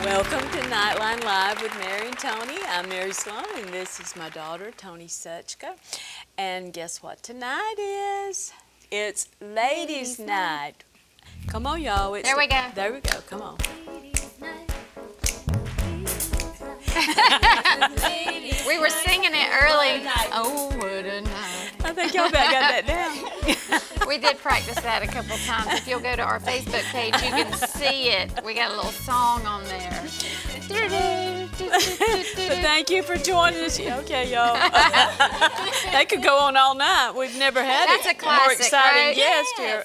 Welcome to Nite Line Live with Mary and Toni. I'm Mary Sloan, and this is my daughter, Toni Suchka. And guess what tonight is? It's Ladies' Night. Come on, y'all. There we go. There we go. Come on. We were singing it early. Oh, what a night. I think y'all about got that down. We did practice that a couple times. If you'll go to our Facebook page, you can see it. We got a little song on there. But thank you for joining us. Okay, y'all. They could go on all night. We've never had That's a classic, more exciting right? guest here.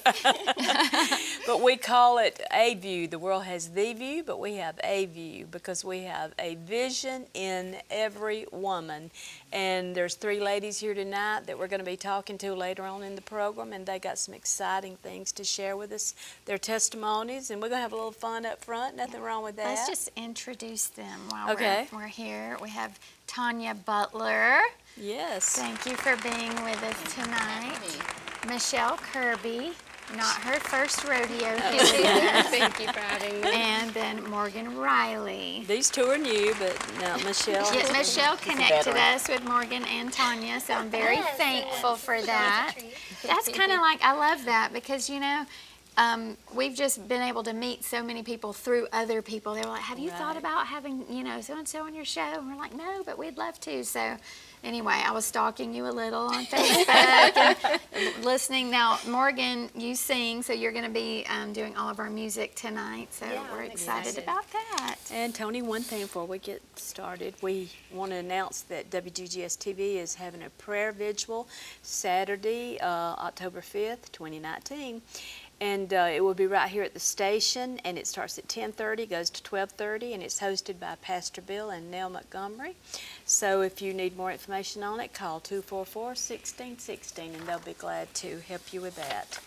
But we call it a view. The world has the view, but we have a view because we have a vision in every woman. And there's 3 ladies here tonight that we're going to be talking to later on in the program, and they got some exciting things to share with us, their testimonies, and we're going to have a little fun up front. Nothing wrong with that. Let's just introduce them while Okay. we're here. We have Toni Butler. Yes. Thank you for being with us tonight. Michelle Kirby. Not her first rodeo. Thank you for having me. And then Morgan Riley. These 2 are new, but now Michelle. Yes, Michelle connected us with Morgan and Tanya, so I'm very thankful for that. That's kind of like, I love that because, you know, we've just been able to meet so many people through other people. They were like, have you thought about having, you know, so-and-so on your show? And we're like, no, but we'd love to. So anyway, I was stalking you a little on Facebook and listening. Now, Morgan, you sing, so you're going to be doing all of our music tonight. So we're excited about that. And Toni, one thing before we get started, we want to announce that WGGS TV is having a prayer vigil Saturday, October 5th, 2019. And it will be right here at the station, and it starts at 10:30, goes to 12:30, and it's hosted by Pastor Bill and Nell Montgomery. So if you need more information on it, call 244-1616, and they'll be glad to help you with that.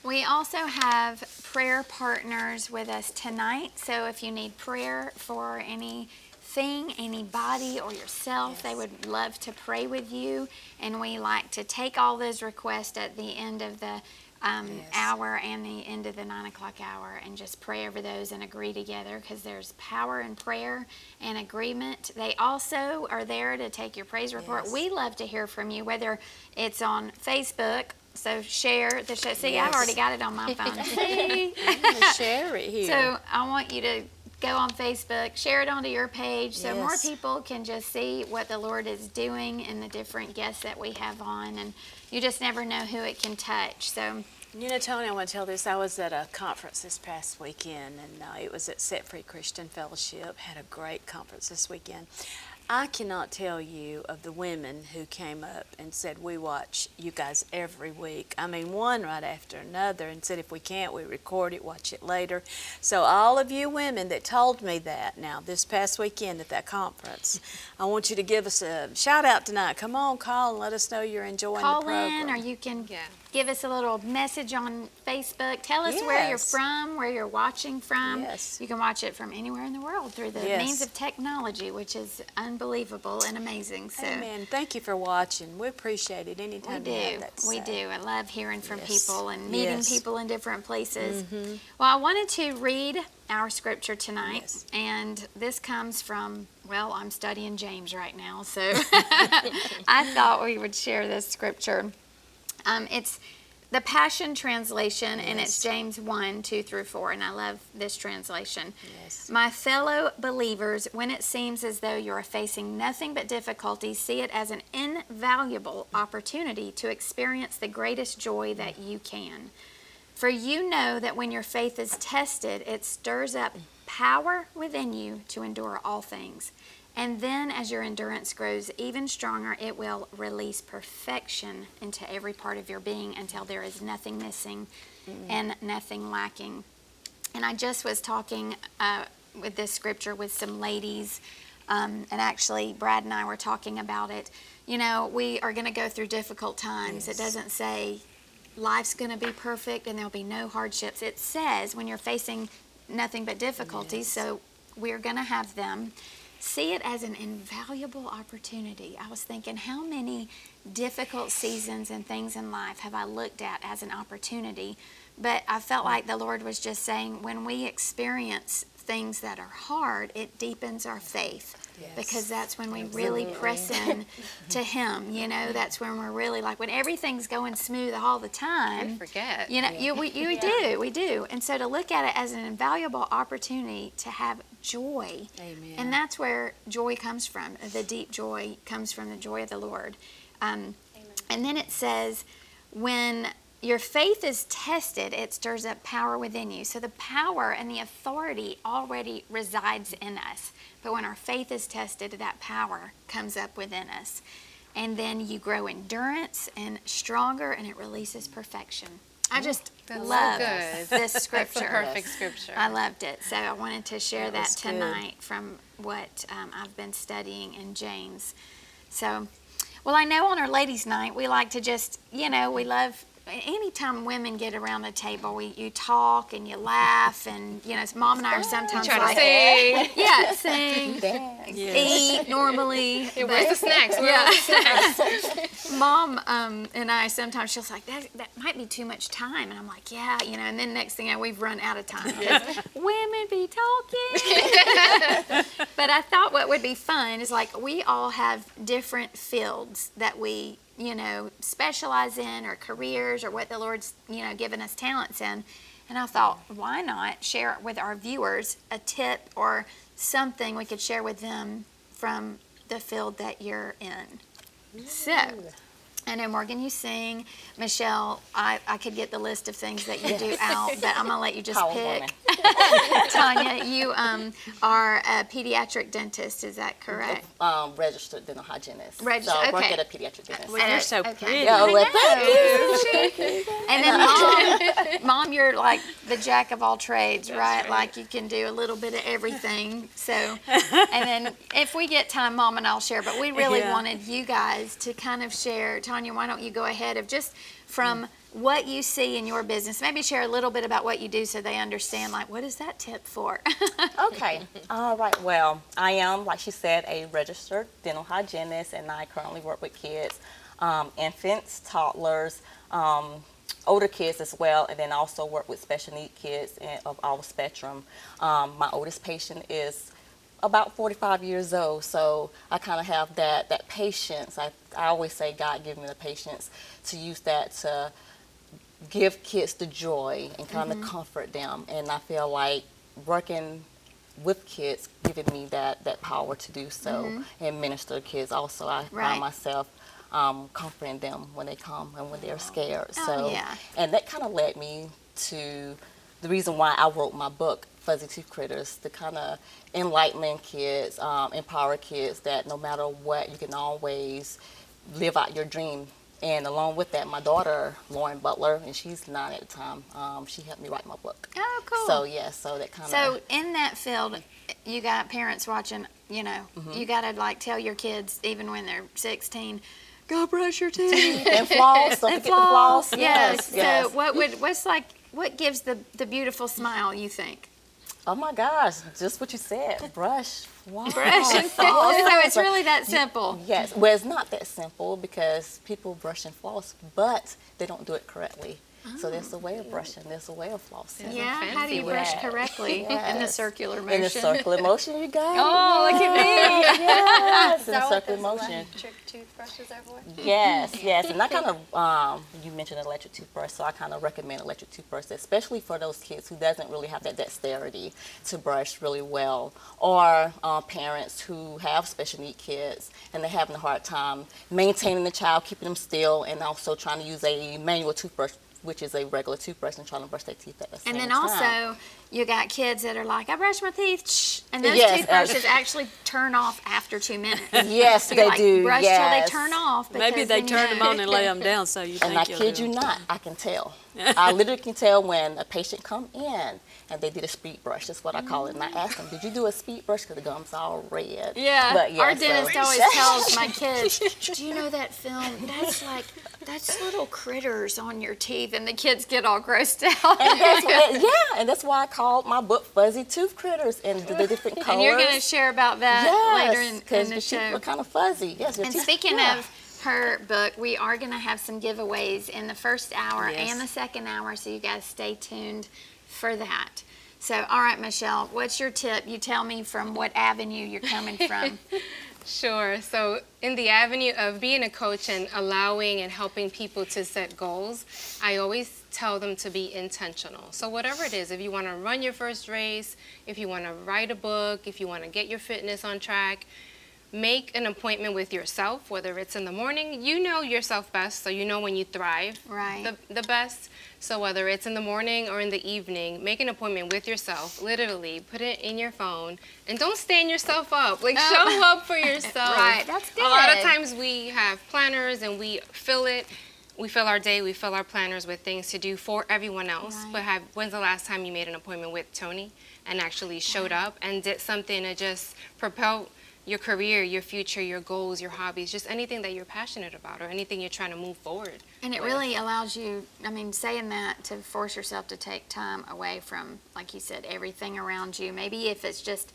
We also have prayer partners with us tonight, so if you need prayer for anything, anybody, or yourself, they would love to pray with you, and we like to take all those requests at the end of the hour and the end of the 9 o'clock hour and just pray over those and agree together because there's power in prayer and agreement. They also are there to take your praise report. We love to hear from you, whether it's on Facebook, so share the show. See, I've already got it on my phone. See? I'm going to share it here. So I want you to go on Facebook, share it onto your page so more people can just see what the Lord is doing and the different guests that we have on, and you just never know who it can touch. So, you know, Toni, I want to tell this. I was at a conference this past weekend, and it was at Set Free Christian Fellowship. Had a great conference this weekend. I cannot tell you of the women who came up and said, we watch you guys every week. I mean, one right after another, and said if we can't, we record it, watch it later. So all of you women that told me that now this past weekend at that conference, I want you to give us a shout out tonight. Come on, call and let us know you're enjoying the program. Call in, or you can give us a little message on Facebook. Tell us where you're from, where you're watching from. Yes. You can watch it from anywhere in the world through the means of technology, which is unbelievable and amazing. So, amen. Thank you for watching. We appreciate it anytime you have that to We say. do. I love hearing from people and meeting people in different places. Mm-hmm. Well, I wanted to read our scripture tonight, and this comes from, well, I'm studying James right now, so I thought we would share this scripture. It's the Passion Translation, and it's James 1:2-4, and I love this translation. My fellow believers, when it seems as though you are facing nothing but difficulties, see it as an invaluable opportunity to experience the greatest joy that you can. For you know that when your faith is tested, it stirs up power within you to endure all things. And then as your endurance grows even stronger, it will release perfection into every part of your being until there is nothing missing and nothing lacking. And I just was talking with this scripture with some ladies, and actually Brad and I were talking about it. You know, we are going to go through difficult times. It doesn't say life's going to be perfect and there'll be no hardships. It says when you're facing nothing but difficulties, so we're going to have them. See it as an invaluable opportunity. I was thinking, how many difficult seasons and things in life have I looked at as an opportunity? But I felt like the Lord was just saying, when we experience things that are hard, it deepens our faith. Yes. Because that's when we really press in to Him. You know, that's when we're really like, when everything's going smooth all the time. I forget. You know, we do. And so to look at it as an invaluable opportunity to have joy. Amen. And that's where joy comes from. The deep joy comes from the joy of the Lord. And then it says, when your faith is tested, it stirs up power within you. So the power and the authority already resides in us. But when our faith is tested, that power comes up within us. And then you grow endurance and stronger, and it releases perfection. I just love this scripture. That's a perfect scripture. I loved it. So I wanted to share that was good. tonight from what I've been studying in James. So, well, I know on our ladies' night, we like to just, we love, anytime women get around the table, you talk and you laugh, and, Mom and I are sometimes Try to like, sing. yeah, sing, Yes. eat normally. Hey, where's the snacks? Where are the snacks? Mom and I sometimes, she'll like, that might be too much time. And I'm like, yeah, and then next thing we've run out of time. Women be talking. But I thought what would be fun is like, we all have different fields that we, specialize in, or careers, or what the Lord's, given us talents in. And I thought, why not share with our viewers a tip or something we could share with them from the field that you're in. So, I know, Morgan, you sing. Michelle, I could get the list of things that you do out, but I'm going to let you just pick. Tanya, you are a pediatric dentist, is that correct? Registered dental hygienist. Registered, so I work okay. at a pediatric dentist. Well, you're so Okay. pretty. Yeah, well, I thank you. And then Mom, you're like the jack of all trades, right? right. Like you can do a little bit of everything. So, and then if we get time, Mom and I'll share. But we really Yeah. wanted you guys to kind of share. Tanya, why don't you go ahead of just from what you see in your business? Maybe share a little bit about what you do so they understand, like, what is that tip for? Okay. All right. Well, I am, like she said, a registered dental hygienist, and I currently work with kids, infants, toddlers, older kids as well, and then also work with special need kids of all spectrum. My oldest patient is about 45 years old, so I kind of have that patience. I always say God gave me the patience to use that to give kids the joy and kind of comfort them. And I feel like working with kids giving me that power to do so and minister to kids. Also, I Right. find myself comforting them when they come and when they're scared. Oh, So, yeah. and that kind of led me to the reason why I wrote my book, Fuzzy Tooth Critters, to kind of enlighten kids, empower kids that no matter what, you can always live out your dream. And along with that, my daughter, Logan Butler, and she's 9 at the time, she helped me write my book. Oh, cool. So, yeah, so that kind of... So in that field, you got parents watching, you got to like tell your kids, even when they're 16, go brush your teeth. and floss, don't forget the floss. Yes. Yes. So what gives the beautiful smile, you think? Oh my gosh, just what you said, brush, floss. Brush and floss. So it's really that simple. Yes, well, it's not that simple because people brush and floss, but they don't do it correctly. So there's a way of brushing, there's a way of flossing. Yeah, fancy how do you brush way. correctly? In the Yes. circular motion. In the circular motion, you got it. Oh, look at me. Yes, in the circular motion. Electric toothbrushes are for? Yes, and I kind of, you mentioned electric toothbrush, so I kind of recommend electric toothbrush, especially for those kids who doesn't really have that dexterity to brush really well, or parents who have special need kids and they're having a hard time maintaining the child, keeping them still, and also trying to use a manual toothbrush, which is a regular toothbrush, and trying to brush their teeth at the same And time. then also, you got kids that are like, I brush my teeth, shh, and those Yes, toothbrushes actually turn off after 2 minutes. Yes, So you're they like, do. brush yes. till they turn off. Maybe because they then you turn them know. on and lay them down so you And I think you'll kid do you it. not, I can tell. I literally can tell when a patient come in and they did a speed brush. That's what I call it. And I ask them, did you do a speed brush? Because the gum's all red. Yeah, But our yeah, dentist so- always tells my kids, do you know that film? That's little critters on your teeth, and the kids get all grossed out. And that's why, and that's why I called my book Fuzzy Tooth Critters, and the different colors. And you're going to share about that later in because the the show. teeth are kind of fuzzy. Yes, your And teeth- speaking yeah. of her book, we are going to have some giveaways in the first hour Yes. and the second hour, so you guys stay tuned for that. So, all right, Michelle, what's your tip? You tell me from what avenue you're coming from. Sure. So in the avenue of being a coach and allowing and helping people to set goals, I always tell them to be intentional. So whatever it is, if you want to run your first race, if you want to write a book, if you want to get your fitness on track, make an appointment with yourself, whether it's in the morning. You know yourself best, so you know when you thrive Right. the best. So whether it's in the morning or in the evening, make an appointment with yourself. Literally, put it in your phone, and don't stand yourself up. Like, show up for yourself. Right, that's good. A lot of times we have planners and we fill it. We fill our day, we fill our planners with things to do for everyone else. Right. But when's the last time you made an appointment with Toni and actually showed up and did something to just propel your career, your future, your goals, your hobbies, just anything that you're passionate about or anything you're trying to move forward. And it really allows you, I mean, saying that, to force yourself to take time away from, like you said, everything around you. Maybe if it's just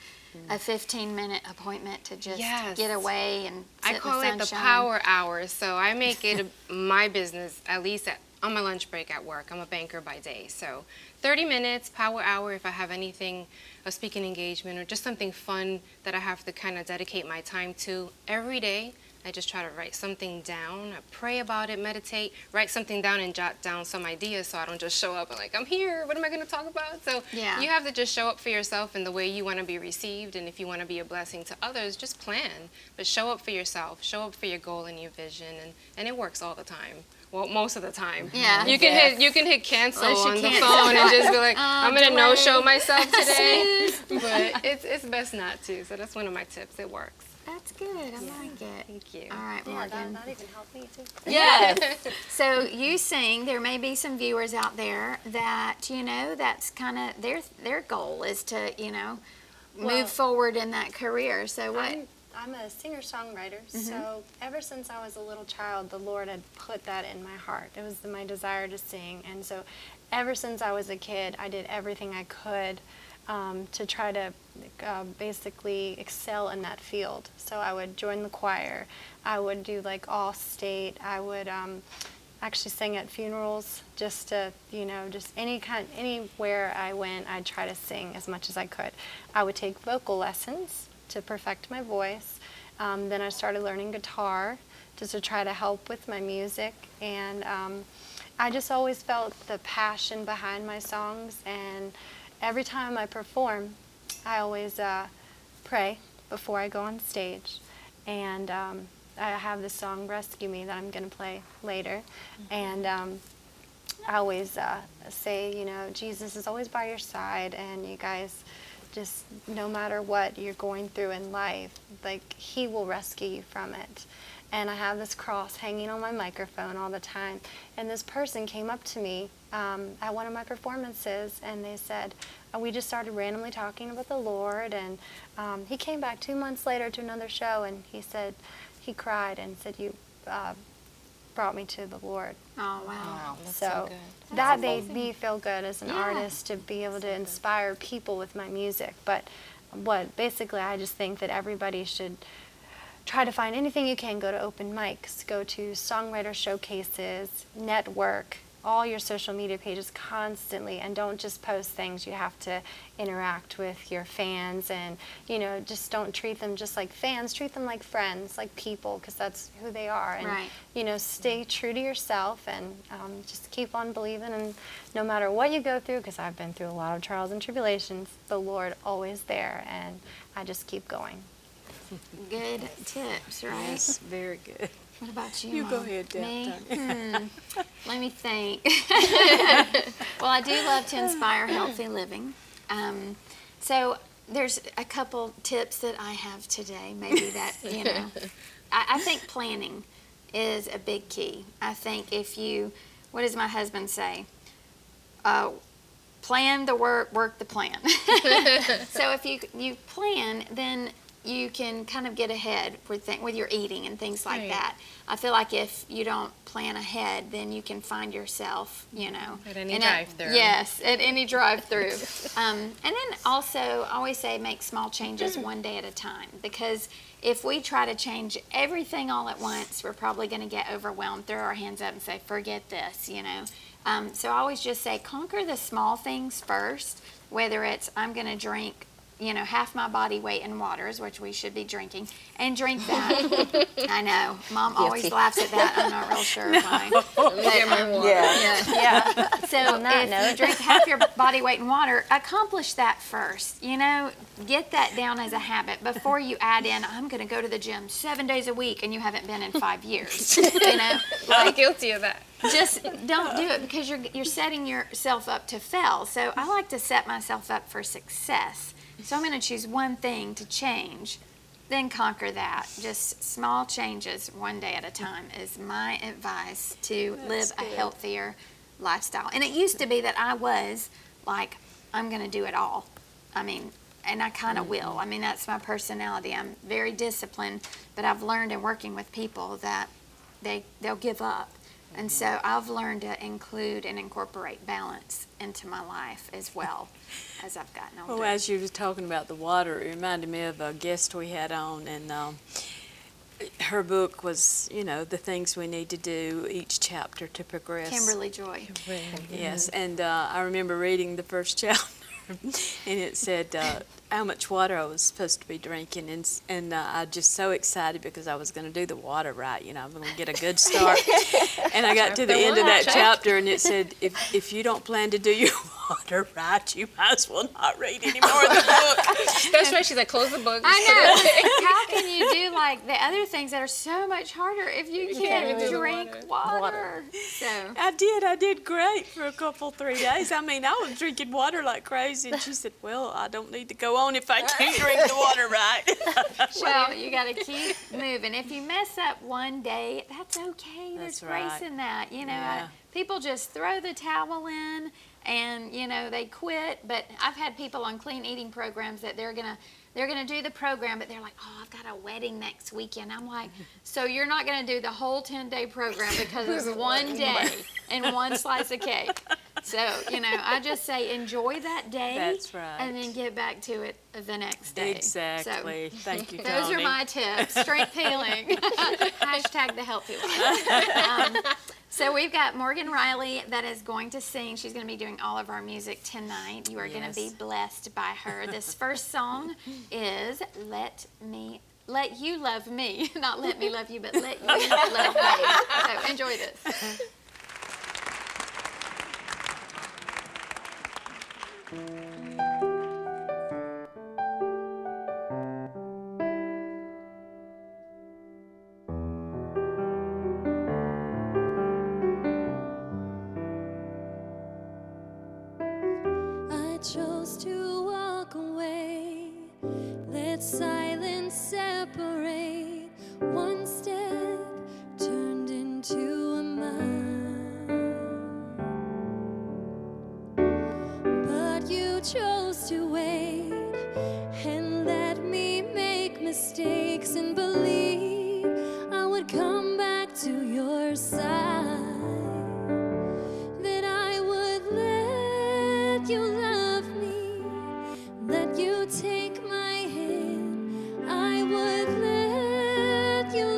a 15-minute appointment to just Yes. get away and sit I call in it the the sunshine. power hours. So I make it my business, at least on my lunch break at work. I'm a banker by day. So 30 minutes, power hour, if I have anything, a speaking engagement or just something fun that I have to kind of dedicate my time to every day. I just try to write something down. I pray about it, meditate, write something down and jot down some ideas so I don't just show up and like, I'm here, what am I going to talk about? So Yeah. you have to just show up for yourself in the way you want to be received. And if you want to be a blessing to others, just plan. But show up for yourself, show up for your goal and your vision. And it works all the time. Well, most of the time. Yeah. You can hit cancel Unless you on the can't. phone and just be like, I'm gonna delay. no-show myself today. But it's best not to. So that's one of my tips. It works. That's good. I like it. Thank you. All right, Yeah, Morgan. that even helped me too. Yes. So you sing. There may be some viewers out there that, you know, that's kind of their goal is to, you know, Well, move forward in that career. So what? I'm a singer-songwriter, so ever since I was a little child, the Lord had put that in my heart. It was my desire to sing, and so ever since I was a kid, I did everything I could to try to basically excel in that field. So I would join the choir, I would do like all state, I would actually sing at funerals, just to, you know, just anywhere I went, I'd try to sing as much as I could. I would take vocal lessons to perfect my voice. Then I started learning guitar just to try to help with my music. And I just always felt the passion behind my songs. And every time I perform, I always pray before I go on stage. And I have this song, Rescue Me, that I'm going to play later. And I always say, you know, Jesus is always by your side, and you guys, just no matter what you're going through in life, like, he will rescue you from it. And I have this cross hanging on my microphone all the time. And this person came up to me at one of my performances, and they said, we just started randomly talking about the Lord. And he came back 2 months later to another show, and he said, he cried and said, you brought me to the Lord. Oh, wow. So that made me feel good as an artist, to be able to inspire people with my music. But basically, I just think that everybody should try to find anything you can. Go to open mics, go to songwriter showcases, network, all your social media pages constantly, and don't just post things. You have to interact with your fans, and, you know, just don't treat them just like fans. Treat them like friends, like people, because that's who they are. And, Right. you know, stay true to yourself, and just keep on believing. And no matter what you go through, because I've been through a lot of trials and tribulations, the Lord always there, and I just keep going. Good tips, right? Yes, very good. What about you, You go Mom? ahead, Deb. Me? Let me think. Well, I do love to inspire healthy living. So there's a couple tips that I have today. Maybe that, you know, I think planning is a big key. I think if you, what does my husband say? Plan the work, work the plan. So if you plan, then you can kind of get ahead with your eating and things like Right. that. I feel like if you don't plan ahead, then you can find yourself, you know. At any in drive-thru. Yes, at any drive-through. And then also, I always say make small changes one day at a time, because if we try to change everything all at once, we're probably going to get overwhelmed, throw our hands up and say, forget this, you know. So I always just say, conquer the small things first, whether it's I'm going to drink, half my body weight in waters, which we should be drinking, and drink that. I know. Mom always Guilty. laughs at that. I'm not real sure why. Yeah. So On that if note. you drink half your body weight in water, accomplish that first. Get that down as a habit before you add in, I'm going to go to the gym 7 days a week, and you haven't been in 5 years. I'm guilty of that. Just don't do it because you're setting yourself up to fail. So I like to set myself up for success. So I'm going to choose one thing to change, then conquer that. Just small changes one day at a time is my advice to live a healthier lifestyle. And it used to be that I was like, I'm going to do it all. And I kind of will. That's my personality. I'm very disciplined, but I've learned in working with people that they'll give up. And so I've learned to include and incorporate balance into my life as well as I've gotten older. Well, as you were talking about the water, it reminded me of a guest we had on, and her book was, the things we need to do each chapter to progress. Kimberly Joy. Yes, and I remember reading the first chapter, and it said how much water I was supposed to be drinking, and I was just so excited because I was going to do the water right, I'm going to get a good start. And I got to the end of that chapter, and it said, if you don't plan to do your water right, you might as well not read any more of the book. That's right. She's like, close the book. I know. How can you do the other things that are so much harder if you can't do the drink water? So I did great for 3 days. I was drinking water like crazy, and she said, well, I don't need to go on if I can't drink the water right. well, you got to keep moving. If you mess up one day, that's okay. There's That's right. grace in that. Yeah. People just throw the towel in and they quit. But I've had people on clean eating programs that they're gonna do the program, but they're like, oh, I've got a wedding next weekend. I'm like, so you're not gonna do the whole 10-day program because of one day and one slice of cake. So, I just say enjoy that day. That's right. And then get back to it the next day. Exactly. So, Thank you, those Toni. are my tips. Strength healing. Hashtag the healthy life. So we've got Morgan Riley that is going to sing. She's going to be doing all of our music tonight. You are going to be blessed by her. This first song is Let You Love Me. Not Let Me Love You, but Let You Love Me. So enjoy this. I chose to walk away. Let silence separate. One step turned into a mile. But you chose to wait and let me make mistakes and believe I would come back to your side. That I would let you love me, let you take my hand. I would let you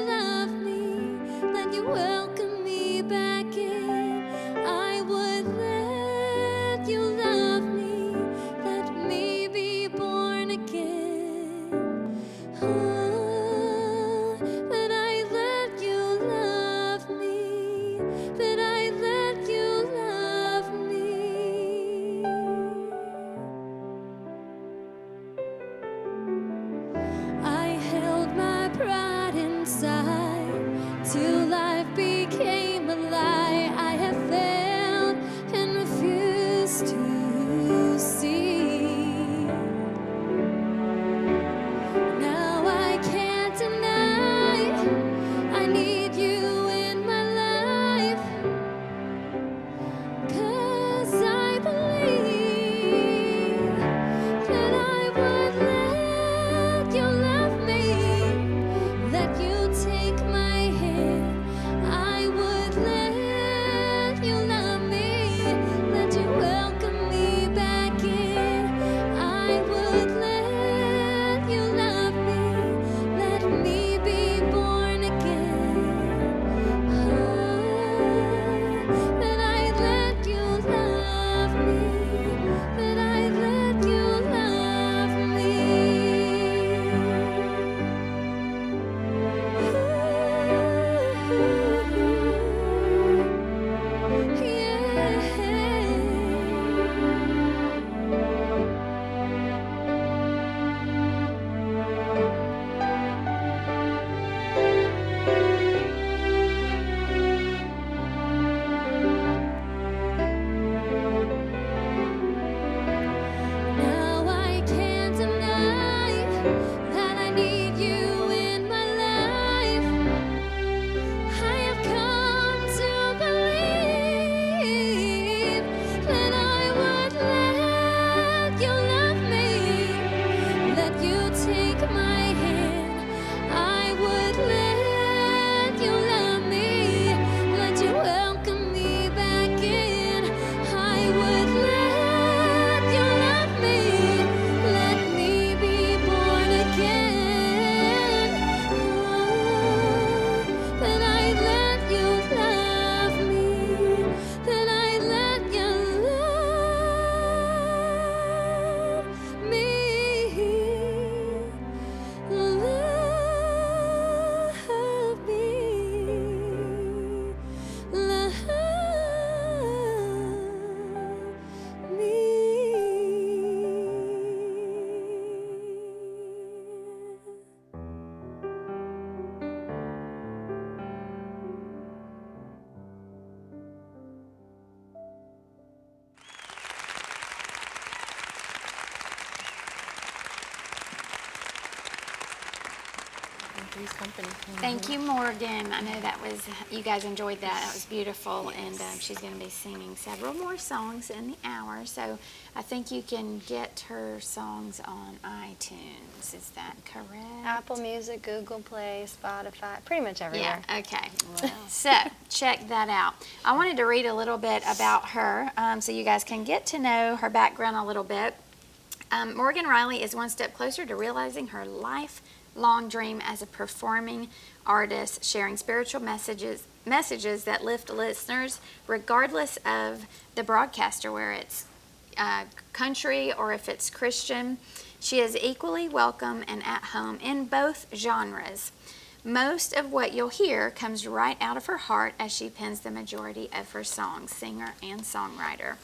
Three's Company. Thank you, Morgan. I know that was, you guys enjoyed that. That was beautiful. And she's going to be singing several more songs in the hour. So I think you can get her songs on iTunes. Is that correct? Apple Music, Google Play, Spotify, pretty much everywhere. Yeah, okay. So check that out. I wanted to read a little bit about her so you guys can get to know her background a little bit. Morgan Riley is one step closer to realizing her lifelong dream as a performing artist, sharing spiritual messages that lift listeners regardless of the broadcaster, where it's country or if it's Christian. She is equally welcome and at home in both genres. Most of what you'll hear comes right out of her heart as she pens the majority of her songs, singer and songwriter.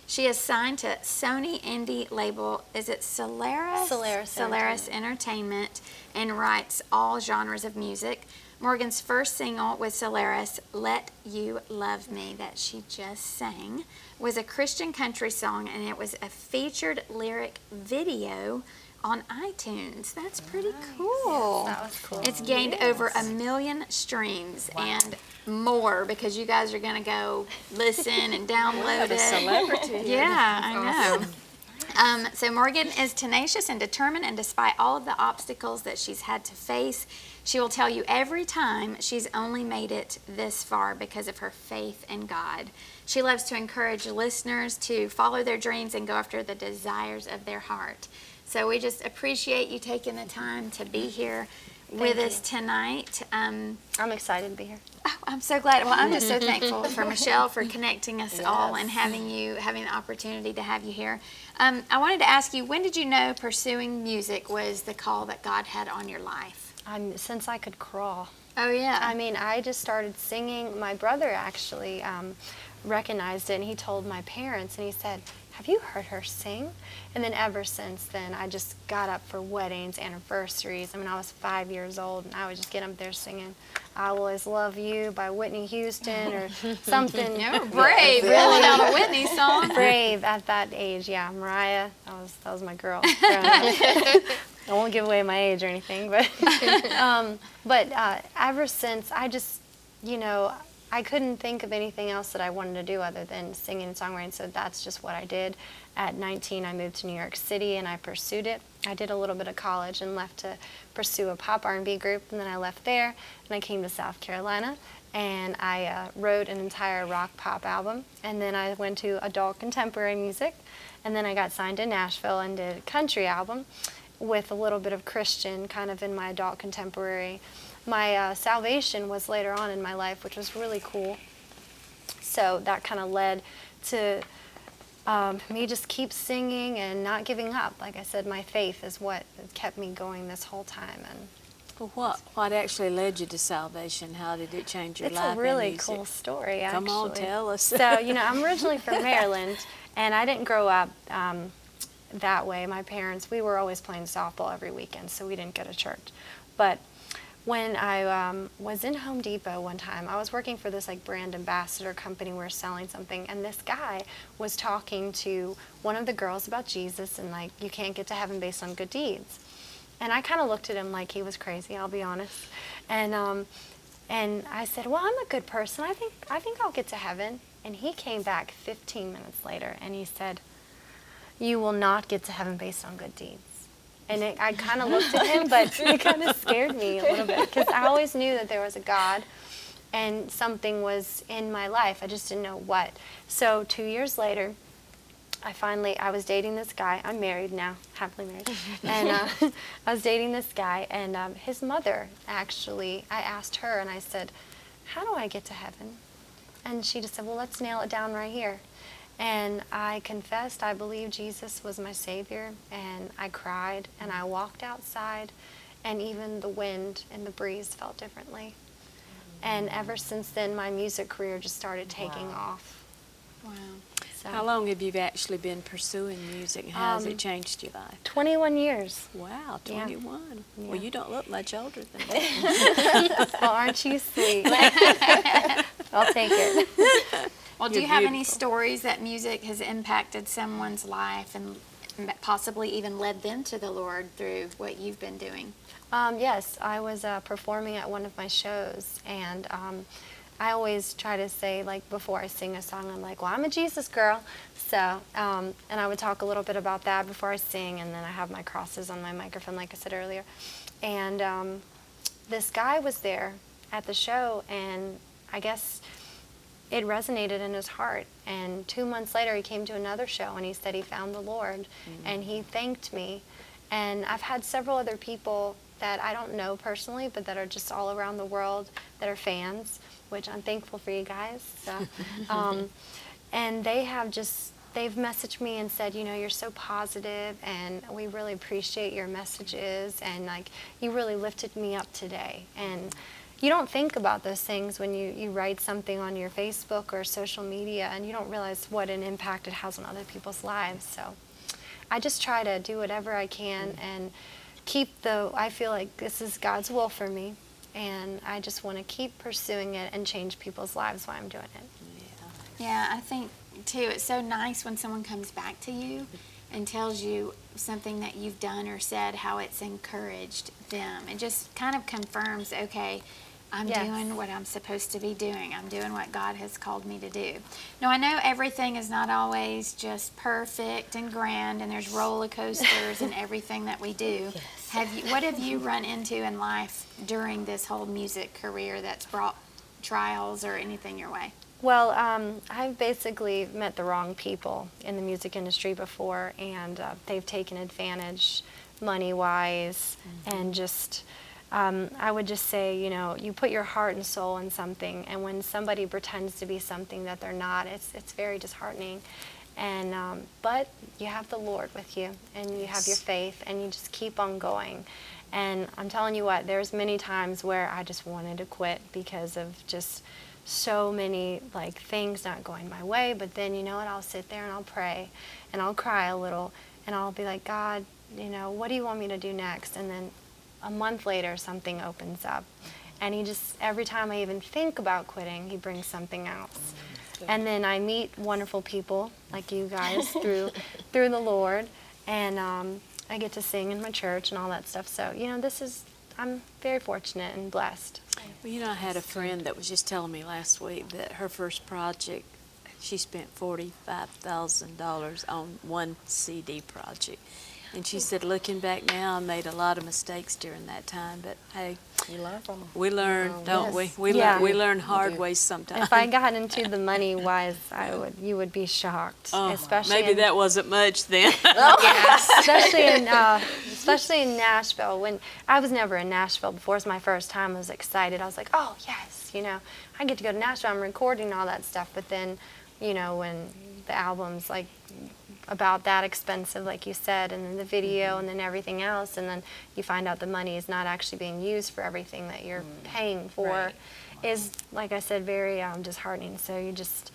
She is signed to Sony indie label, is it Solaris? Solaris Entertainment, and writes all genres of music. Morgan's first single with Solaris, Let You Love Me, that she just sang, was a Christian country song, and it was a featured lyric video on iTunes. That's pretty cool. Yes, that was cool. It's gained over 1 million streams and more, because you guys are going to go listen and download it. Celebrity. Yeah, I know. So Morgan is tenacious and determined, and despite all of the obstacles that she's had to face, she will tell you every time she's only made it this far because of her faith in God. She loves to encourage listeners to follow their dreams and go after the desires of their heart. So we just appreciate you taking the time to be here with us tonight. I'm excited to be here. Oh, I'm so glad. Well, I'm just so thankful for Michelle for connecting us all and having the opportunity to have you here. I wanted to ask you, when did you know pursuing music was the call that God had on your life? Since I could crawl. Oh, yeah. I mean, I just started singing. My brother actually recognized it, and he told my parents, and he said, "Have you heard her sing?" And then ever since then, I just got up for weddings, anniversaries. I mean, I was 5 years old, and I would just get up there singing "I Will Always Love You" by Whitney Houston or something. You're brave, really, out a Whitney song. Brave at that age, yeah. Mariah, that was my girl. I won't give away my age or anything, but ever since, I just, I couldn't think of anything else that I wanted to do other than singing and songwriting, so that's just what I did. At 19, I moved to New York City, and I pursued it. I did a little bit of college and left to pursue a pop R&B group, and then I left there, and I came to South Carolina, and I wrote an entire rock pop album, and then I went to adult contemporary music, and then I got signed to Nashville and did a country album with a little bit of Christian kind of in my adult contemporary. My salvation was later on in my life, which was really cool. So that kind of led to me just keep singing and not giving up. Like I said, my faith is what kept me going this whole time. And Well, what actually led you to salvation? How did it change your it's life? a really in music? cool story, actually. Come on, tell us. So, I'm originally from Maryland, and I didn't grow up that way. My parents, we were always playing softball every weekend, so we didn't go to church. But when I was in Home Depot one time, I was working for this brand ambassador company. We were selling something, and this guy was talking to one of the girls about Jesus and you can't get to heaven based on good deeds. And I kind of looked at him like he was crazy, I'll be honest. And I said, "Well, I'm a good person. I think I'll get to heaven." And he came back 15 minutes later, and he said, "You will not get to heaven based on good deeds." And I kind of looked at him, but it kind of scared me a little bit, because I always knew that there was a God and something was in my life. I just didn't know what. So 2 years later, I was dating this guy. I'm married now, happily married. And I was dating this guy, and his mother, actually, I asked her, and I said, "How do I get to heaven?" And she just said, "Well, let's nail it down right here." And I confessed I believed Jesus was my Savior, and I cried, and I walked outside, and even the wind and the breeze felt differently. And ever since then, my music career just started taking off. Wow. So, How long have you actually been pursuing music? How has it changed your life? 21 years. Wow, Yeah. 21. Yeah. Well, you don't look much older than that. Well, aren't you sweet? I'll take it. Well, do You're you have any beautiful. stories that music has impacted someone's life and possibly even led them to the Lord through what you've been doing. Yes, I was performing at one of my shows, and I always try to say, like, before I sing a song, I'm like, well, I'm a Jesus girl. So, and I would talk a little bit about that before I sing, and then I have my crosses on my microphone, like I said earlier. And this guy was there at the show, and I guess it resonated in his heart. And 2 months later, he came to another show, and he said he found the Lord, and he thanked me. And I've had several other people that I don't know personally, but that are just all around the world that are fans, which I'm thankful for you guys. So, and they have they've messaged me and said, you know, you're so positive, and we really appreciate your messages, and like, you really lifted me up today. And you don't think about those things when you write something on your Facebook or social media, and you don't realize what an impact it has on other people's lives. So I just try to do whatever I can and I feel like this is God's will for me, and I just want to keep pursuing it and change people's lives while I'm doing it. Yeah, I think, too, it's so nice when someone comes back to you and tells you something that you've done or said, how it's encouraged them. It just kind of confirms, okay, I'm doing what I'm supposed to be doing. I'm doing what God has called me to do. Now, I know everything is not always just perfect and grand, and there's roller coasters and everything that we do. What have you run into in life during this whole music career that's brought trials or anything your way? Well, I've basically met the wrong people in the music industry before, and they've taken advantage money-wise, and just, I would just say, you know, you put your heart and soul in something, and when somebody pretends to be something that they're not, it's very disheartening. And but you have the Lord with you, and you have your faith, and you just keep on going. And I'm telling you what, there's many times where I just wanted to quit because of just so many like things not going my way. But then, you know what, I'll sit there and I'll pray and I'll cry a little, and I'll be like, God, you know, what do you want me to do next? And then a month later something opens up, and he just, every time I even think about quitting, he brings something else. And then I meet wonderful people like you guys through the Lord, and I get to sing in my church and all that stuff. So, you know, I'm very fortunate and blessed. Well, you know, I had a friend that was just telling me last week that her first project, she spent $45,000 on one CD project. And she said, looking back now, I made a lot of mistakes during that time, but hey, You learn from them. we learn, don't yes. we? Yeah. We learn hard ways sometimes. If I got into the money wise, you would be shocked. Especially Maybe that wasn't much then. especially in Nashville. When I was never in Nashville before, it was my first time. I was excited. I was like, oh yes, you know, I get to go to Nashville. I'm recording all that stuff. But then, you know, when the album's like about that expensive, like you said, and then the video, and then everything else, and then you find out the money is not actually being used for everything that you're paying for, is, like I said, very disheartening. So you just,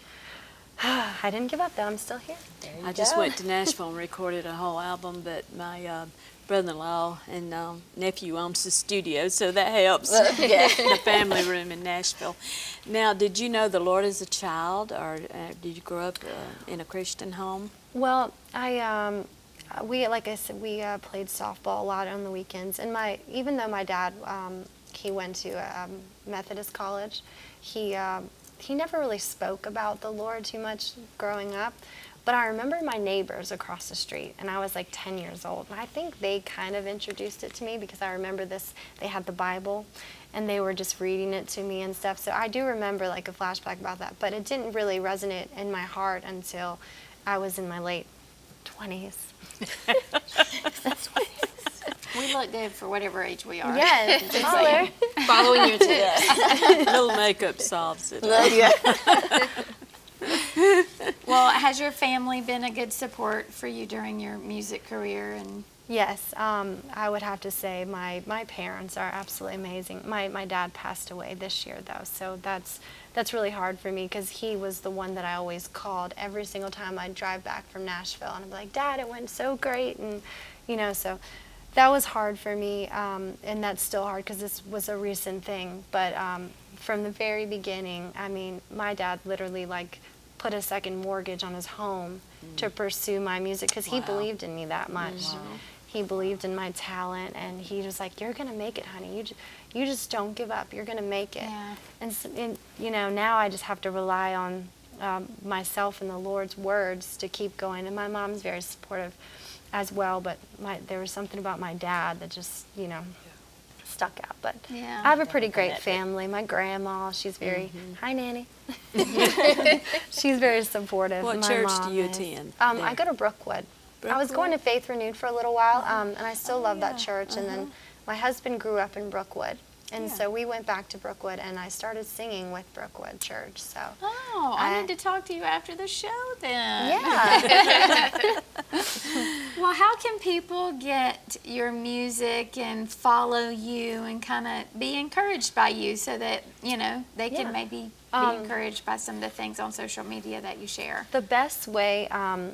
I didn't give up though. I'm still here. I just went to Nashville and recorded a whole album, but my brother-in-law and nephew owns the studio, so that helps. The family room in Nashville. Now, did you know the Lord as a child, or did you grow up in a Christian home? Well, like I said, we played softball a lot on the weekends, and even though my dad, he went to a Methodist college, he never really spoke about the Lord too much growing up. But I remember my neighbors across the street, and I was like 10 years old, and I think they kind of introduced it to me, because I remember they had the Bible, and they were just reading it to me and stuff. So I do remember like a flashback about that, but it didn't really resonate in my heart until I was in my late 20s. We look good for whatever age we are. Yes, holler. Following your tips. Little makeup solves it. Well, has your family been a good support for you during your music career? And Yes, I would have to say my parents are absolutely amazing. My dad passed away this year though, so that's really hard for me, because he was the one that I always called every single time I'd drive back from Nashville, and I'd be like, Dad, it went so great, and you know, so that was hard for me, and that's still hard because this was a recent thing. But from the very beginning, I mean, my dad literally like put a second mortgage on his home to pursue my music because he believed in me that much. He believed in my talent, and he was like, "You're gonna make it, honey. You just don't give up. You're gonna make it." Yeah. And you know, now I just have to rely on myself and the Lord's words to keep going. And my mom's very supportive as well, but there was something about my dad that just, you know, stuck out. But Yeah. I have a pretty great family. My grandma, she's very, hi, Nanny. She's very supportive. What My church mom do you is. attend? I go to Brookwood. I was going to Faith Renewed for a little while, and I still love that church. And then my husband grew up in Brookwood. And so we went back to Brookwood, and I started singing with Brookwood Church. So Oh, I need to talk to you after the show then. yeah. Well, how can people get your music and follow you and kind of be encouraged by you so that, you know, they can maybe be encouraged by some of the things on social media that you share? The best way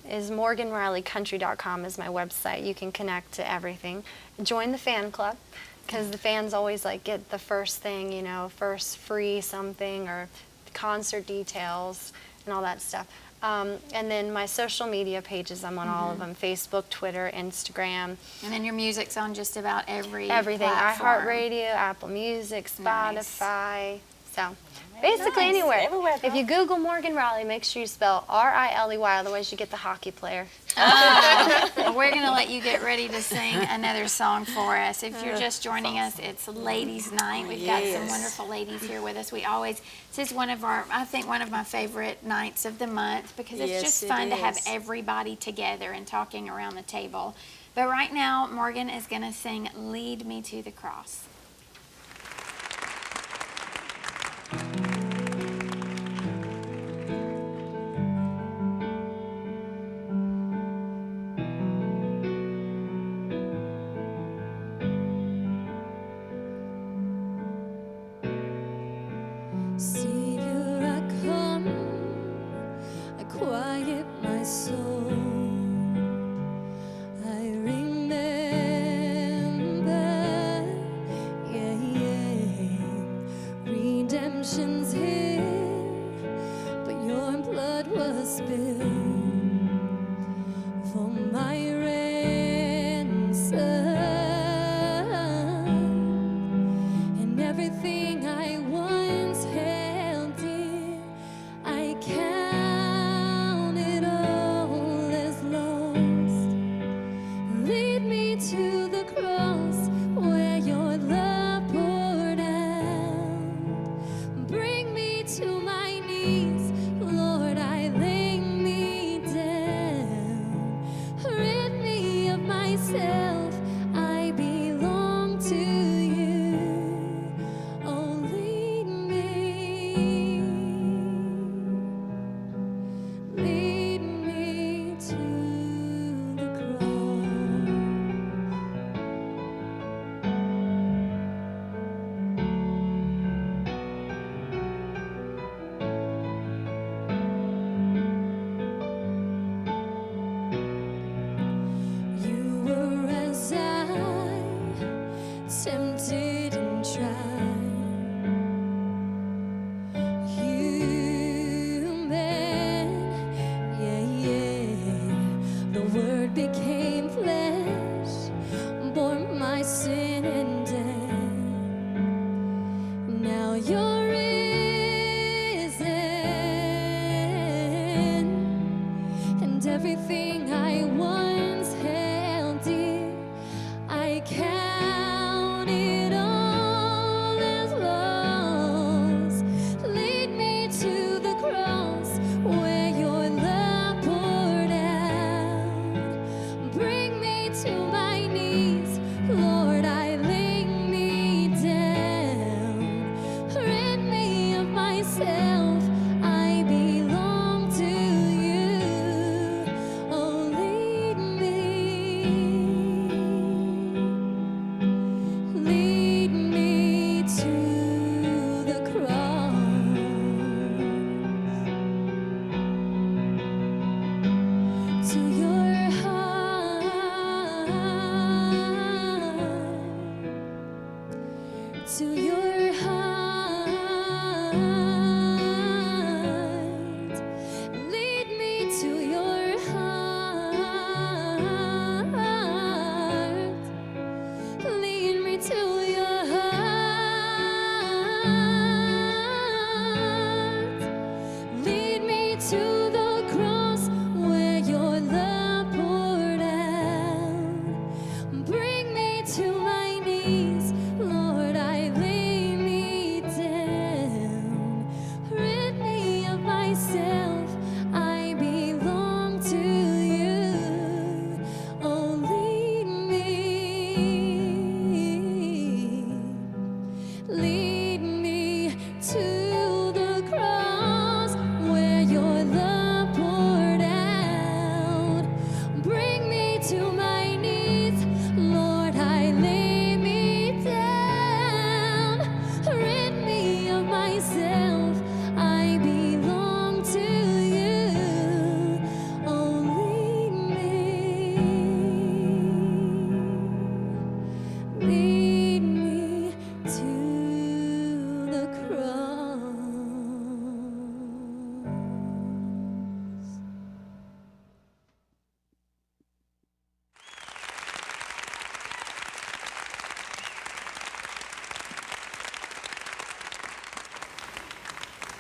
is MorganRileyCountry.com is my website. You can connect to everything. Join the fan club, because the fans always like get the first thing, you know, first free something or concert details and all that stuff. And then my social media pages, I'm on all of them: Facebook, Twitter, Instagram. And then your music's on just about everything. iHeartRadio, Apple Music, Spotify. So basically anywhere. Everywhere, If you Google Morgan Riley, make sure you spell Riley, otherwise you get the hockey player. Well, we're going to let you get ready to sing another song for us. If you're just joining us, it's Ladies' Night. We've got some wonderful ladies here with us. This is one of my favorite nights of the month, because it's Yes, just it fun to have is. everybody together and talking around the table. But right now, Morgan is going to sing Lead Me to the Cross. Savior, I come, I quiet my soul. I remember, redemption's here, but your blood was spilled for my ransom, and everything I once held dear, I count it all as lost. Lead me to the cross where your love poured out. Bring me to my knees, Lord, I lay me down. Rid me of myself, I belong to you. Oh, lead me to the cross. You were as I, tempted and tried. Human, the Word became flesh, bore my sin and death. Now you're risen, and everything I once held dear, I count it all as lost. Lead me to the cross where your love poured out. Bring me to my knees, Lord, I lay me down. Rid me of myself, I belong to you. Oh, lead me to the cross, to your heart, to your heart. Lead me to your heart.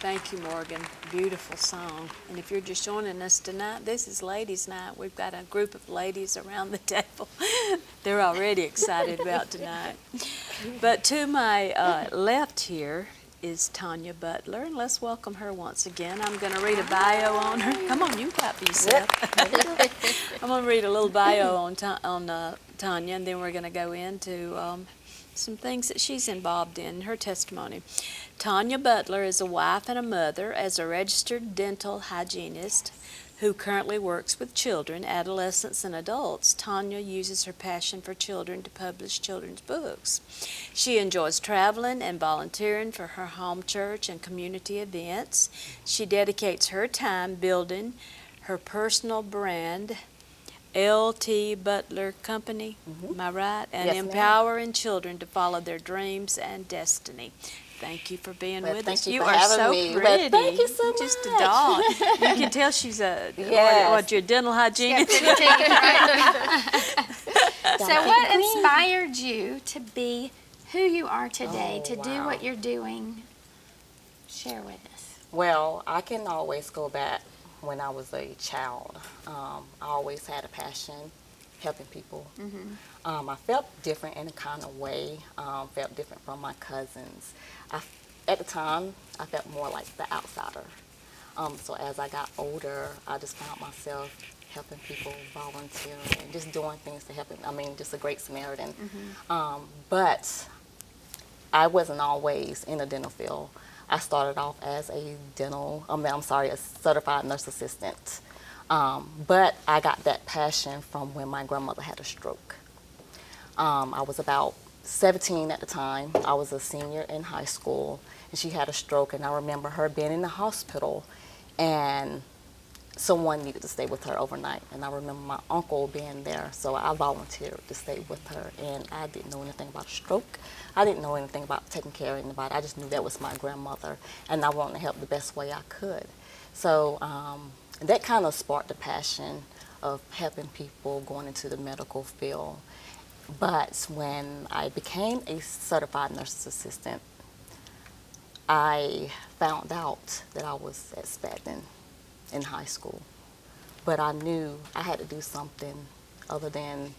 Thank you, Morgan. Beautiful song. And if you're just joining us tonight, this is Ladies' Night. We've got a group of ladies around the table. They're already excited about tonight. But to my left here is Toni Butler, and let's welcome her once again. I'm going to read a bio on her. Come on, you clap for yourself. I'm going to read a little bio on Toni, and then we're going to go into some things that she's involved in, her testimony. Toni Butler is a wife and a mother. As a registered dental hygienist who currently works with children, adolescents, and adults, Toni uses her passion for children to publish children's books. She enjoys traveling and volunteering for her home church and community events. She dedicates her time building her personal brand, L.T. Butler Company, am I right? And Yes, ma'am. empowering children to follow their dreams and destiny. Thank you for being Well, with thank us. you You for are having so me. Well, pretty. thank you so You're just a much. doll. You can tell she's a Yes. you're a dental hygienist. So what inspired you to be who you are today, Oh, to do wow. what you're doing? Share with us. Well, I can always go back when I was a child. I always had a passion helping people. I felt different in a kind of way, felt different from my cousins. At the time, I felt more like the outsider. So as I got older, I just found myself helping people, volunteering, just doing things to help them. I mean, just a great Samaritan. But I wasn't always in the dental field. I started off as a a certified nurse assistant. But I got that passion from when my grandmother had a stroke. I was about 17 at the time. I was a senior in high school, and she had a stroke, and I remember her being in the hospital, and someone needed to stay with her overnight. And I remember my uncle being there, so I volunteered to stay with her, and I didn't know anything about a stroke. I didn't know anything about taking care of anybody. I just knew that was my grandmother, and I wanted to help the best way I could. So that kind of sparked the passion of helping people going into the medical field. But when I became a certified nurse's assistant, I found out that I was expecting in high school. But I knew I had to do something other than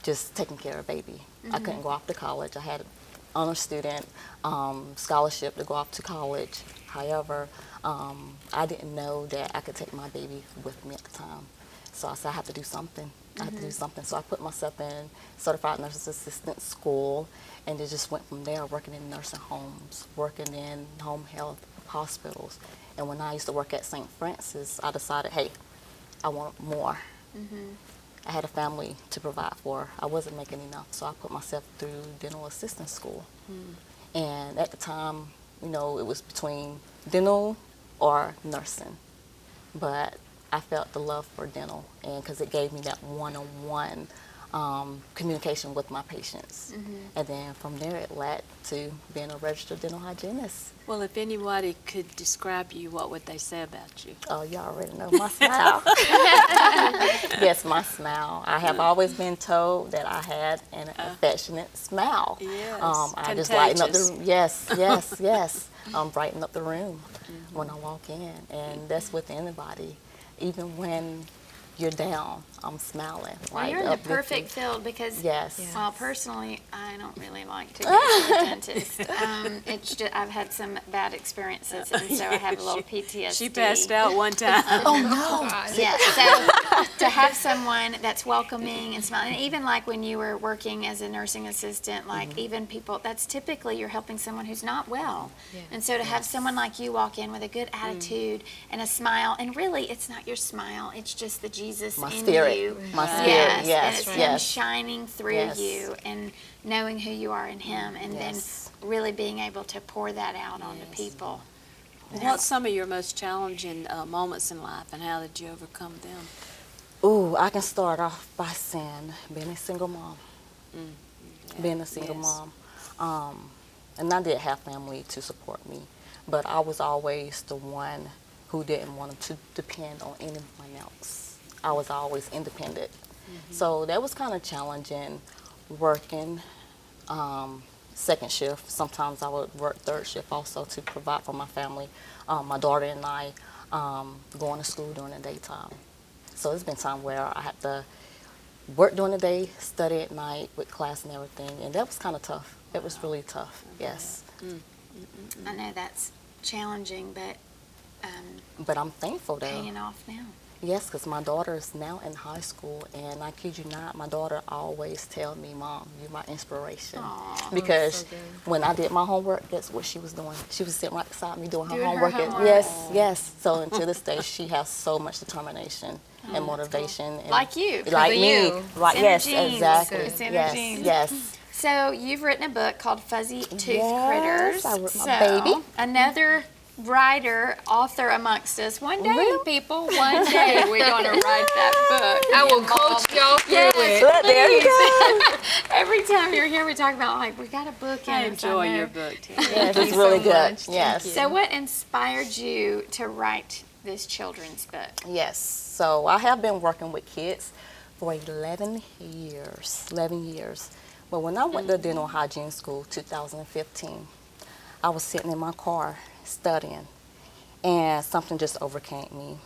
just taking care of baby. I couldn't go off to college. I had an honor student scholarship to go off to college. However, I didn't know that I could take my baby with me at the time. So I said, I have to do something. I have to do something. So I put myself in certified nurse's assistant school, and it just went from there, working in nursing homes, working in home health hospitals. And when I used to work at St. Francis, I decided, hey, I want more. I had a family to provide for. I wasn't making enough, so I put myself through dental assistant school. And at the time, you know, it was between dental or nursing. But I felt the love for dental, and because it gave me that one-on-one communication with my patients. And then from there, it led to being a registered dental hygienist. Well, if anybody could describe you, what would they say about you? Oh, you already know my smile. Yes, my smile. I have always been told that I had an affectionate smile. Yes, I just lighten up the contagious. room. Yes, yes. Brighten up the room when I walk in, and that's with anybody. Even when you're down, I'm smiling. Well, you're in the perfect field because, Yes. well, personally, I don't really like to go to the dentist. It's just, I've had some bad experiences, and so I have a little PTSD. She passed out one time. Yeah, so to have someone that's welcoming and smiling, and even like when you were working as a nursing assistant, like even people, that's typically you're helping someone who's not well. And so to have someone like you walk in with a good attitude and a smile, and really it's not your smile, it's just the Jesus My in spirit. you. My spirit, Yes, yes, and it's Him yes. shining through Yes. you and knowing who you are in Him, and Yes. then really being able to pour that out onto people. What's some of your most challenging moments in life, and how did you overcome them? Ooh, I can start off by saying being a single mom. Being a single Yes. mom. And I did have family to support me, but I was always the one who didn't want to depend on anyone else. I was always independent. So that was kind of challenging, working second shift. Sometimes I would work third shift also to provide for my family. My daughter and I going to school during the daytime. So there's been time where I had to work during the day, study at night with class and everything, and that was kind of tough. It was really tough, yes. I know that's challenging, but But I'm thankful though. paying off now. Yes, because my daughter is now in high school, and I kid you not, my daughter always tell me, Mom, you're my inspiration. Aw. Because so good. when I did my homework, that's what she was doing. She was sitting right beside me doing her Doing her homework. homework. Yes. So until this day, she has so much determination and motivation. And Like you. Like Because of me. you. Right, in her yes, genes. exactly. It's in her yes, genes. yes. So you've written a book called Fuzzy Tooth Yes, Critters. I wrote my So, baby. another writer, author amongst us. One day, Really? people, one day we're going to write that book. I will coach y'all through Yes. it. Look, there you go. Every time you're here, we talk about, like, we got a book in I us, enjoy know. your book, too. Yes, you it's really so good. much. Yes. So what inspired you to write this children's book? Yes. So I have been working with kids for 11 years. 11 years. But when I went to dental hygiene school, 2015, I was sitting in my car studying, and something just overcame me.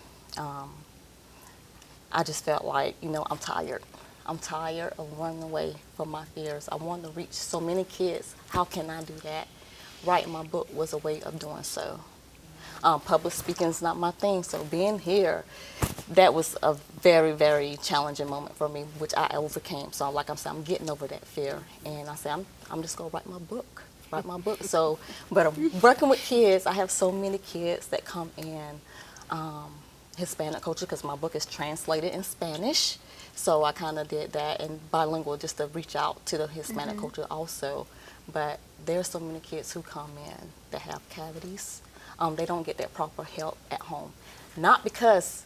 I just felt like, I'm tired. I'm tired of running away from my fears. I want to reach so many kids. How can I do that? Writing my book was a way of doing so. Public speaking is not my thing, so being here, that was a very, very challenging moment for me, which I overcame. So like I'm saying, I'm getting over that fear, and I said, I'm just gonna write my book. So, but I'm working with kids. I have so many kids that come in Hispanic culture, because my book is translated in Spanish. So I kind of did that, and bilingual, just to reach out to the Hispanic culture also. But there's so many kids who come in that have cavities. They don't get that proper help at home. Not because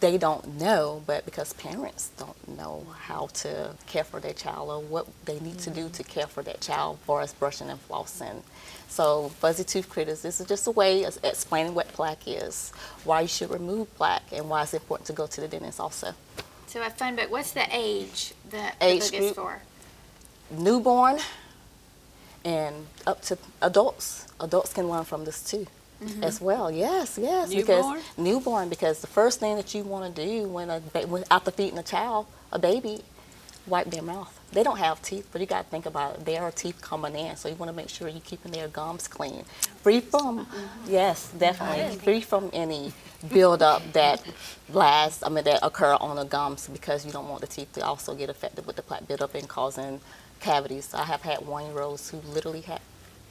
they don't know, but because parents don't know how to care for their child or what they need to do to care for that child, as far as brushing and flossing. So Fuzzy Tooth Critters, this is just a way of explaining what plaque is, why you should remove plaque, and why it's important to go to the dentist also. So a fun book. What's the age that Age the book is group? for? Newborn and up to adults. Adults can learn from this too. As well, yes. Newborn? Because newborn, because the first thing that you want to do when after feeding a baby, wipe their mouth. They don't have teeth, but you got to think about it. There are teeth coming in, so you want to make sure you're keeping their gums clean, free from. Yes, definitely free from any buildup that occur on the gums, because you don't want the teeth to also get affected with the plaque buildup and causing cavities. I have had 1-year-olds who literally had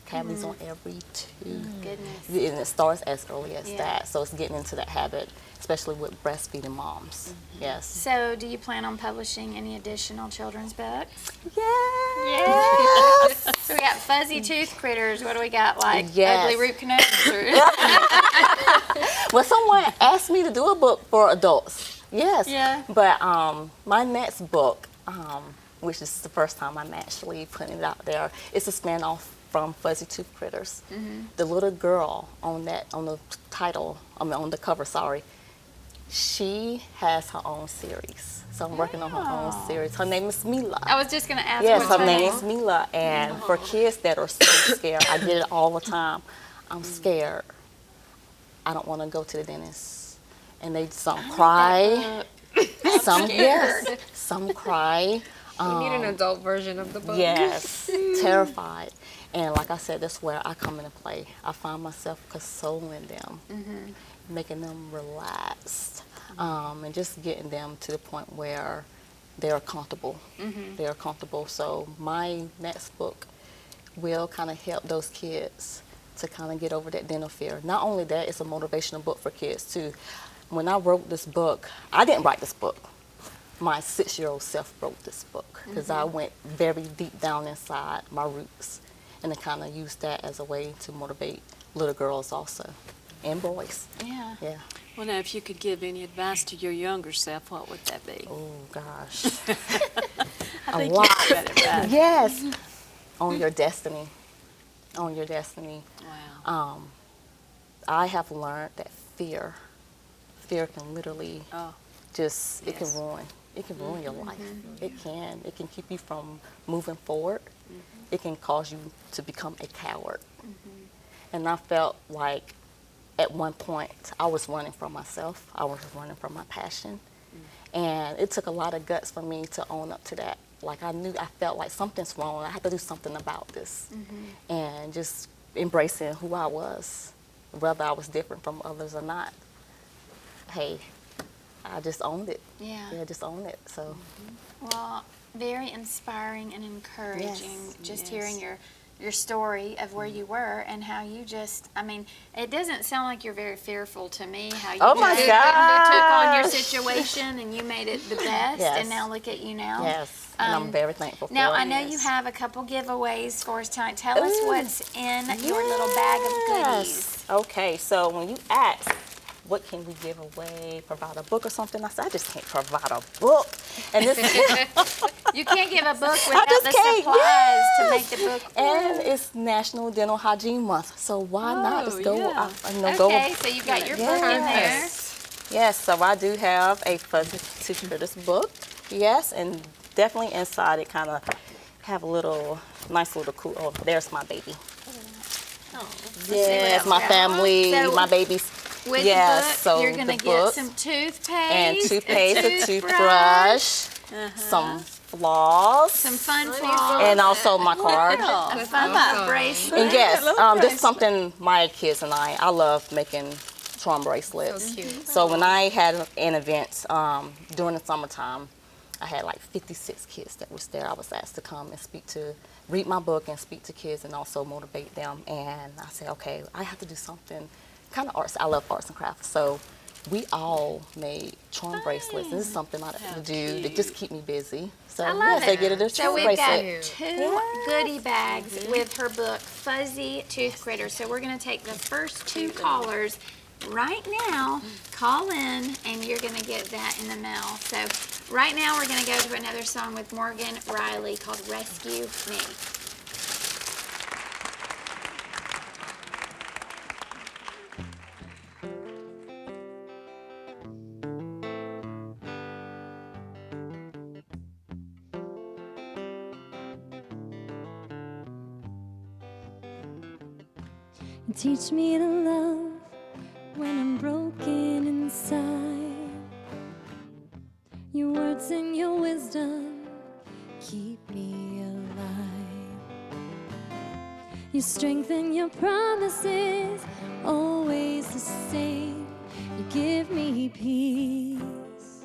cavities on every tooth. Goodness. And it starts as early as Yeah. that, so it's getting into that habit, especially with breastfeeding moms. Yes. So do you plan on publishing any additional children's books? Yes. So we got Fuzzy Tooth Critters. What do we got? Like Yes. Ugly Root Canals? Well, someone asked me to do a book for adults. Yes. Yeah. But my next book, which is the first time I'm actually putting it out there, it's a spin-off from Fuzzy Tooth Critters. The little girl on the cover, she has her own series. So I'm working on her own series. Her name is Mila. I was just going to ask Yes, what's her name is Mila. And for kids that are so scared, I get it all the time. I'm scared. I don't want to go to the dentist. And some cry. Some cry. We need an adult version of the book. Yes, terrified. And like I said, that's where I come into play. I find myself consoling them, making them relaxed, and just getting them to the point where they're comfortable. They're comfortable. So my next book will kind of help those kids to kind of get over that dental fear. Not only that, it's a motivational book for kids too. When I wrote this book, I didn't write this book. My 6-year-old self wrote this book, because I went very deep down inside my roots, and I kind of used that as a way to motivate little girls also, and boys. Yeah. Yeah. Well, now, if you could give any advice to your younger self, what would that be? Oh gosh. I think lot. you got it right. Yes. On your destiny. On your destiny. Wow. I have learned that fear can literally Oh, just, it Yes. can ruin your life. It can keep you from moving forward. it can cause you to become a coward. And I felt like at one point I was running from myself. I was running from my passion. And it took a lot of guts for me to own up to that. Like I felt like something's wrong. I had to do something about this. And just embracing who I was, whether I was different from others or not. Hey, I just owned it. Yeah, just owned it. So. Well, very inspiring and encouraging. Yes. Just hearing your story of where you were and how you just, I mean, it doesn't sound like you're very fearful to me, how you Oh my just gosh. took on your situation and you made it the best, Yes. and now look at you now. Yes, and I'm very thankful for Now, it. I know you have a couple giveaways for us tonight. Tell us what's in your little bag of goodies. Okay, so when you ask, what can we give away, provide a book or something, I said, I just can't provide a book. And this You can't give a book without just the can't, supplies to make the book. and it's National Dental Hygiene Month, so why not just go? Okay, so you got your book in there. Yes, so I do have a Fuzzy Toothpickers book. Yes, and definitely inside it kind of have a little nice little cool. Oh, there's my baby. Yes, my family, So my babies. With Yes, the book, so you're going to the get book some toothpaste, and toothpaste, a toothbrush, some floss, some fun floss, and also my card. a fun bracelet. And yes, this is something my kids and I love making charm bracelets. So cute. So when I had an event during the summertime, I had like 56 kids that was there. I was asked to come and read my book and speak to kids and also motivate them. And I said, okay, I have to do something kind of arts. I love arts and crafts. So we all made charm bracelets. This is something I have to do to just keep me busy. So I love yes, they it. get it a So charm we've bracelet. got two goodie bags with her book, Fuzzy Tooth Critters. So we're going to take the first two callers right now. Call in, and you're going to get that in the mail. So right now we're going to go to another song with Morgan Riley called Rescue Me. Teach me to love when I'm broken inside. Your words and your wisdom keep me alive. Your strength and your promises always the same. You give me peace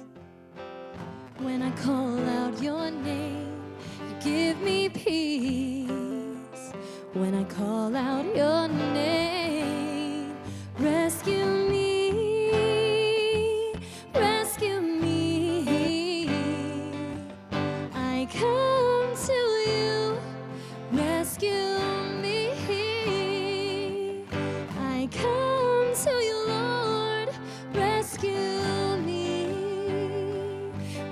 when I call out your name. You give me peace when I call out your name. Rescue me, rescue me. I come to you, rescue me. I come to you, Lord, rescue me,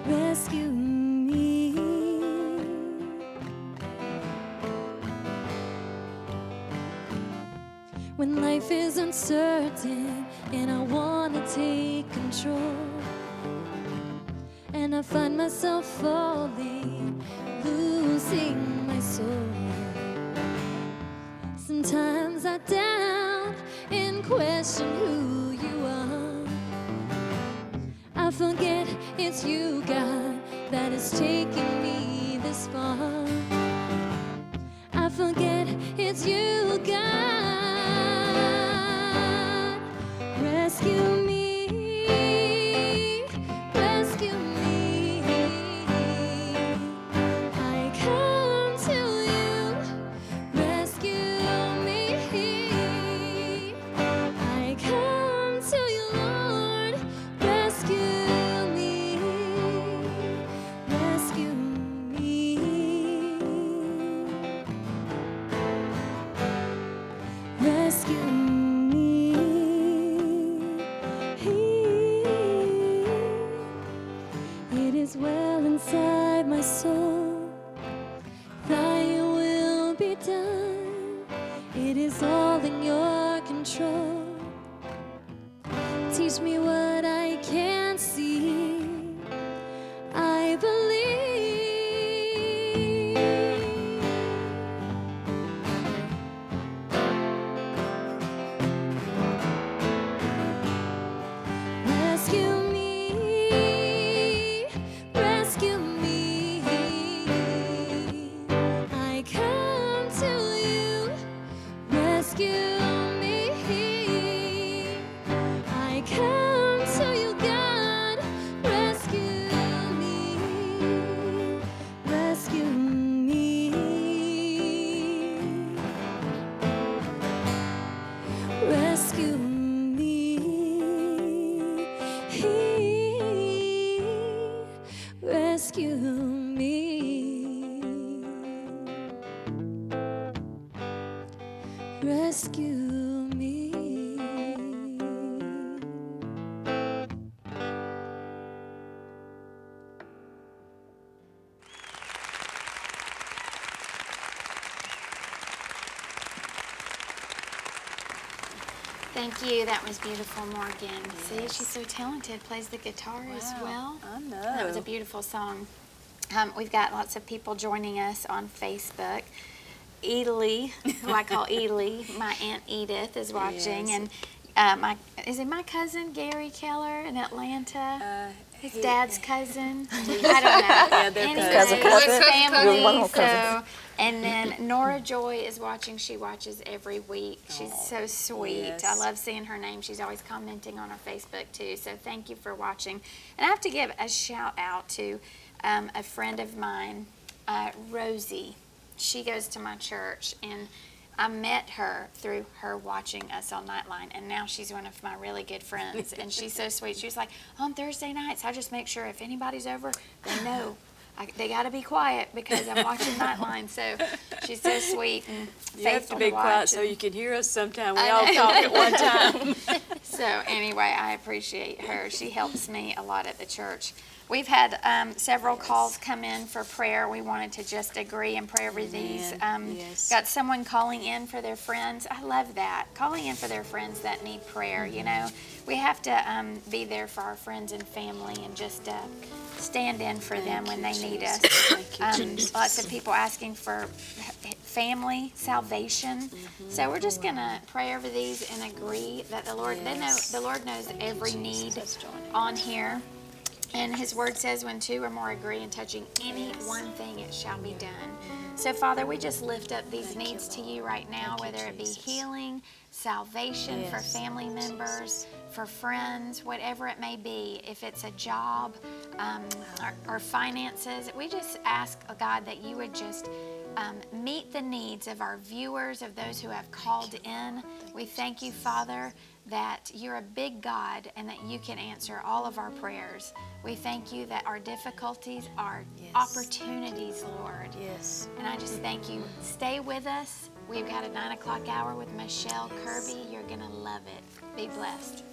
rescue me. When life is uncertain and I wanna take control, and I find myself falling, losing my soul. Sometimes I doubt and question who you are. I forget it's you, God, that is taking me this far. I forget it's you, God. Rescue me, rescue me. I come to you, rescue me. I come to you, Lord, rescue me, rescue me. Rescue me. It is well inside my soul. Thy will be done. It is all in your control. Teach me what I can't see. I believe. rescue me. I come to you, God, rescue me, rescue me, rescue me, rescue me, rescue me. Thank you. That was beautiful, Morgan. See, she's so talented. Plays the guitar as well. I know. That was a beautiful song. We've got lots of people joining us on Facebook. Edie, who I call Edie, my Aunt Edith is watching, Yes. and is it my cousin Gary Keller in Atlanta? His dad's cousin. I don't know. Yeah, they're Anyway, Cousin. it's family. You're one of So, cousins. and then Nora Joy is watching. She watches every week. She's so sweet. yes. I love seeing her name. She's always commenting on our Facebook too. So thank you for watching. And I have to give a shout out to a friend of mine, Rosie. She goes to my church, and I met her through her watching us on Nite Line, and now she's one of my really good friends, and she's so sweet. She was like, on Thursday nights, I just make sure if anybody's over, they know. They got to be quiet because I'm watching Nite Line. So she's so sweet and You have to faithful be watch. quiet so and- you can hear us sometime. We I all know. talk at one time. So anyway, I appreciate her. She helps me a lot at the church. We've had several calls come in for prayer. We wanted to just agree and pray over these. Yes. Got someone calling in for their friends. I love that. Calling in for their friends that need prayer, you know. We have to be there for our friends and family and just stand in for them when they need us. Thank you, Jesus. Lots of people asking for family salvation. So we're just gonna pray over these and agree that the Lord, the Lord knows every need on here. And his word says when two or more agree in touching any one thing, it shall be done. So Father, we just lift up these needs to you right now, whether it be healing, salvation for family members, for friends, whatever it may be. If it's a job or finances, we just ask, God, that you would just meet the needs of our viewers, of those who have called in. We thank you, Father, that you're a big God and that you can answer all of our prayers. We thank you that our difficulties are opportunities, Lord. Yes. And I just thank you. Stay with us. We've got a 9 o'clock hour with Michelle Kirby. You're going to love it. Be blessed.